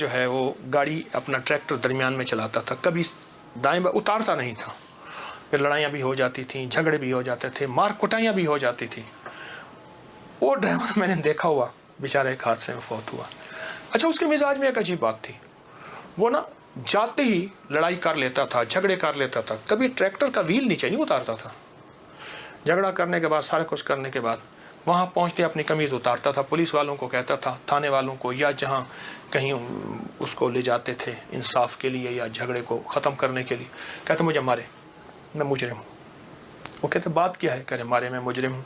جو ہے وہ گاڑی اپنا ٹریکٹر درمیان میں چلاتا تھا، کبھی دائیں بائیں اتارتا نہیں تھا، پھر لڑائیاں بھی ہو جاتی تھیں، جھگڑے بھی ہو جاتے تھے، مار کٹائیاں بھی ہو جاتی تھیں۔ وہ ڈرائیور میں نے دیکھا ہوا بیچارہ ایک حادثے میں فوت ہوا۔ اچھا، اس کے مزاج میں ایک عجیب بات تھی، وہ نا جاتے ہی لڑائی کر لیتا تھا، جھگڑے کر لیتا تھا، کبھی ٹریکٹر کا ویل نیچے نہیں اتارتا تھا۔ جھگڑا کرنے کے بعد، سارے کچھ کرنے کے بعد وہاں پہنچتے اپنی قمیض اتارتا تھا، پولیس والوں کو کہتا تھا، تھانے والوں کو، یا جہاں کہیں اس کو لے جاتے تھے انصاف کے لیے یا جھگڑے کو ختم کرنے کے لیے، کہتے مجھے مارے، میں مجرم ہوں۔ وہ کہتے بات کیا ہے؟ کہہ رہے مارے، میں مجرم ہوں۔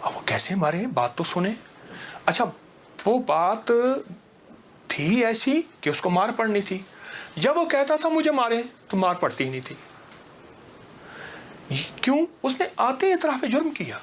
اب وہ کیسے مارے؟ بات تو سنیں۔ اچھا، وہ بات تھی ایسی کہ اس کو مار پڑنی تھی، جب وہ کہتا تھا مجھے مارے تو مار پڑتی ہی نہیں تھی۔ کیوں؟ اس نے آتے اعتراف جرم کیا۔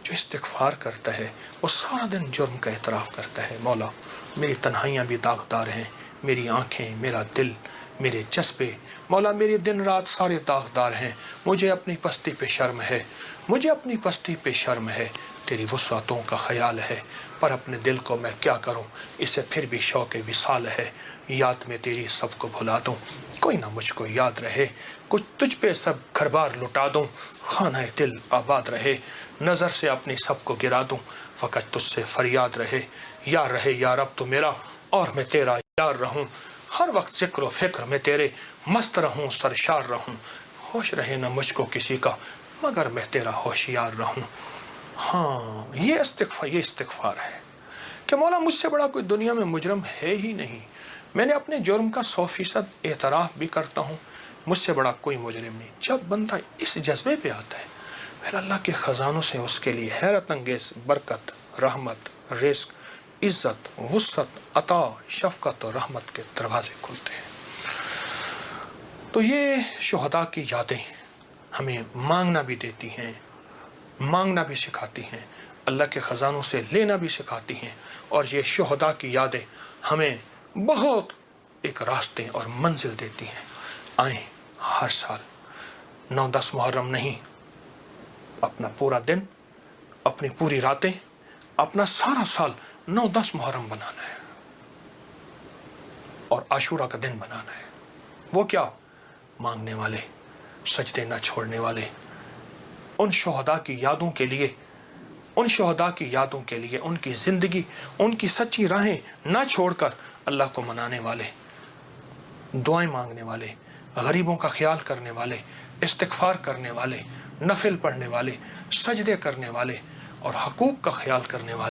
جو استغفار کرتا ہے وہ سارا دن جرم کا اعتراف کرتا ہے، مولا میری تنہائیاں بھی داغدار ہیں، میری آنکھیں، میرا دل، میرے جذبے، مولا میری دن رات سارے داغدار ہیں، مجھے اپنی پستی پہ شرم ہے، مجھے اپنی پستی پہ شرم ہے، تیری وسعتوں کا خیال ہے، پر اپنے دل کو میں کیا کروں، اسے پھر بھی شوق وصال ہے، یاد میں تیری سب کو بھلا دوں، کوئی نہ مجھ کو یاد رہے، کچھ تجھ پہ سب گھر بار لٹا دوں، خانہ دل آباد رہے، نظر سے اپنی سب کو گرا دوں، فقط تجھ سے فریاد رہے، یار رہے یا رب تو میرا اور میں تیرا یار رہوں، ہر وقت ذکر و فکر میں تیرے مست رہوں، سرشار رہوں، ہوش رہے نہ مجھ کو کسی کا مگر میں تیرا ہوشیار رہوں۔ ہاں، یہ استغفار ہے کہ مولا مجھ سے بڑا کوئی دنیا میں مجرم ہے ہی نہیں، میں نے اپنے جرم کا 100% اعتراف بھی کرتا ہوں، مجھ سے بڑا کوئی مجرم نہیں۔ جب بندہ اس جذبے پہ آتا ہے پھر اللہ کے خزانوں سے اس کے لیے حیرت انگیز برکت، رحمت، رزق، عزت، وسعت، عطا، شفقت اور رحمت کے دروازے کھلتے ہیں۔ تو یہ شہداء کی یادیں ہمیں مانگنا بھی دیتی ہیں، مانگنا بھی سکھاتی ہیں، اللہ کے خزانوں سے لینا بھی سکھاتی ہیں، اور یہ شہداء کی یادیں ہمیں بہت ایک راستے اور منزل دیتی ہیں۔ آئیں ہر سال 9-10 محرم نہیں، اپنا پورا دن، اپنی پوری راتیں، اپنا سارا سال 9-10 محرم بنانا ہے اور عاشورہ کا دن بنانا ہے۔ وہ کیا؟ مانگنے والے، سجدے نہ چھوڑنے والے، ان شہداء کی یادوں کے لیے، ان شہداء کی یادوں کے لیے، ان کی زندگی، ان کی سچی راہیں نہ چھوڑ کر اللہ کو منانے والے، دعائیں مانگنے والے، غریبوں کا خیال کرنے والے، استغفار کرنے والے، نفل پڑھنے والے، سجدے کرنے والے اور حقوق کا خیال کرنے والے۔